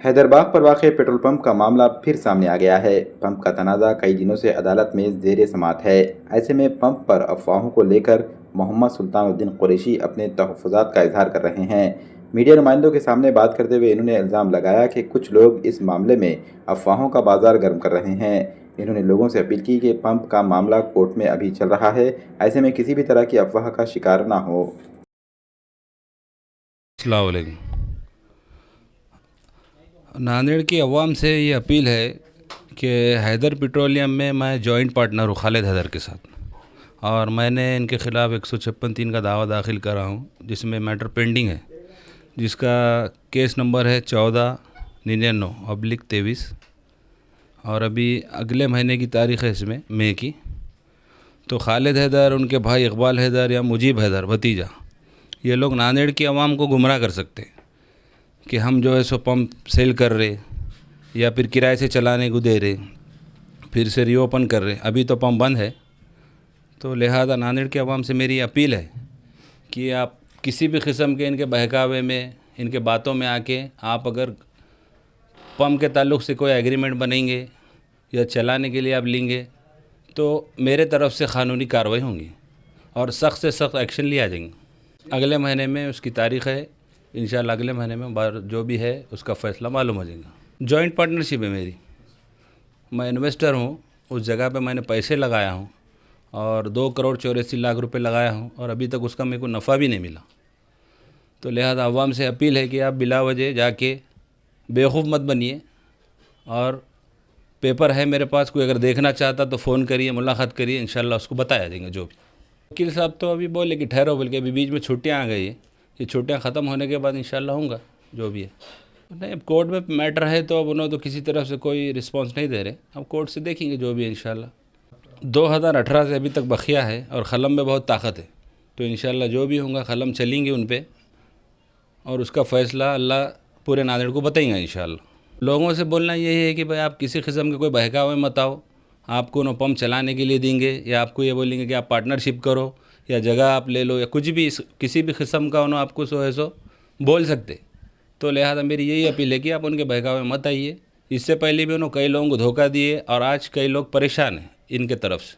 हैदराबाद पर वाक़ petrol pump का मामला फिर सामने आ गया है। पंप का तनाज़ा कई दिनों से अदालत में ज़ेर समाअत है। ऐसे में पंप पर अफवाहों को लेकर मोहम्मद सुल्तानुद्दीन कुरैशी अपने तहफ़्फ़ुज़ात का इजहार कर रहे हैं। मीडिया नुमाइंदों के सामने बात करते हुए इन्होंने इल्ज़ाम लगाया कि कुछ लोग इस मामले में अफवाहों का बाजार गर्म कर रहे हैं। इन्होंने लोगों से अपील की कि पंप का मामला कोर्ट में अभी चल रहा है, ऐसे में किसी भी तरह की अफवाह का शिकार ना हो। अस्सलाम वालेकुम। नांदेड़ की अवाम से ये अपील है कि हैदर पेट्रोलियम में मैं जॉइंट पार्टनर हूँ खालिद हैदर के साथ, और मैंने इनके ख़िलाफ़ 156(3) का दावा दाखिल करा हूँ, जिसमें मैटर पेंडिंग है, जिसका केस नंबर है 1499/23, और अभी अगले महीने की तारीख़ है इसमें, मई की। तो खालिद हैदर, उनके भाई इकबाल हैदर या मुजीब हैदर भतीजा, ये लोग नांदेड़ की आवाम को गुमराह कर सकते हैं कि हम जो है सो पंप सेल कर रहे या फिर किराए से चलाने को दे रहे, फिर से रीओपन कर रहे। अभी तो पंप बंद है। तो लिहाजा नांदेड़ के अवाम से मेरी अपील है कि आप किसी भी किस्म के इनके बहकावे में, इनके बातों में आके आप अगर पंप के ताल्लुक़ से कोई एग्रीमेंट बनेंगे या चलाने के लिए आप लेंगे, तो मेरे तरफ़ से क़ानूनी कार्रवाई होंगी और सख्त से सख्त एक्शन लिया जाएंगे। अगले महीने में उसकी तारीख़ है, इंशाल्लाह अगले महीने में जो भी है उसका फ़ैसला मालूम हो जाएगा। जॉइंट पार्टनरशिप है मेरी, मैं इन्वेस्टर हूँ, उस जगह पे मैंने पैसे लगाया हूँ और 2,84,00,000 रुपए लगाया हूँ, और अभी तक उसका मेरे को नफ़ा भी नहीं मिला। तो लिहाजा अवाम से अपील है कि आप बिला वजह जाके बेवकूफ़ मत बनिए, और पेपर है मेरे पास, कोई अगर देखना चाहता तो फ़ोन करिए, मुलाकात करिए, इंशाल्लाह उसको बताया जाएंगे जो भी। वकील साहब तो अभी बोले कि ठहरो, बोल के अभी बीच में छुट्टियाँ आ गई है, ये छुट्टियाँ ख़त्म होने के बाद इंशाल्लाह होगा जो भी है। नहीं, अब कोर्ट में मैटर है तो अब उन्होंने तो किसी तरफ से कोई रिस्पांस नहीं दे रहे, अब कोर्ट से देखेंगे जो भी है इंशाल्लाह। 2018 से अभी तक बखिया है और ख़लम में बहुत ताकत है, तो इंशाल्लाह जो भी होगा ख़लम चलेंगे उन पर, और उसका फ़ैसला अल्लाह पूरे नांदेड़ को बताएंगा इंशाल्लाह। लोगों से बोलना यही है कि भाई आप किसी किस्म के कोई बहकावे मत आओ, आपको न पंप चलाने के लिए देंगे या आपको ये बोलेंगे कि आप पार्टनरशिप करो या जगह आप ले लो या कुछ भी, किसी भी किस्म का उन्होंने आपको सो है सो बोल सकते। तो लिहाजा मेरी यही अपील है कि आप उनके बहकावे मत आइए। इससे पहले भी उन्होंने कई लोगों को धोखा दिए और आज कई लोग परेशान हैं इनके तरफ से।